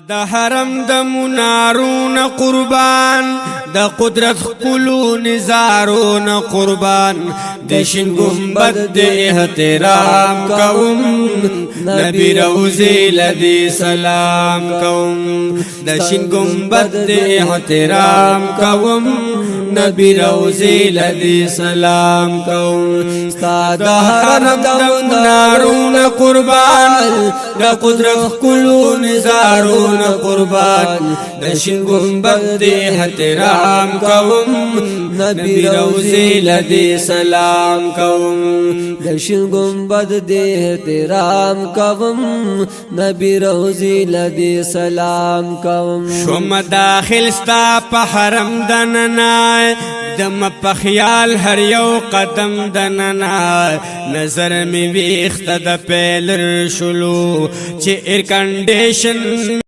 د حرم د منارون قربان د قدرت قلو نزارون قربان د شین گنبد د احترام کوم نبی روزی لدی سلام کوم د شین گنبد د احترام کوم نبی روزی لدی سلام کوم ستا د حرم د منارون قربان د قدرت قلو نزارون قربان د شین گنبد احترام کوم نبی روزی لدی سلام کوم د شین گنبد احترام کوم نبی روزی لدی سلام کوم شوم داخل ستا په حرم دننا دم په خیال هر یو قدم دننا نظر می ویخت د پیلر شلو چې ایر کنډیشن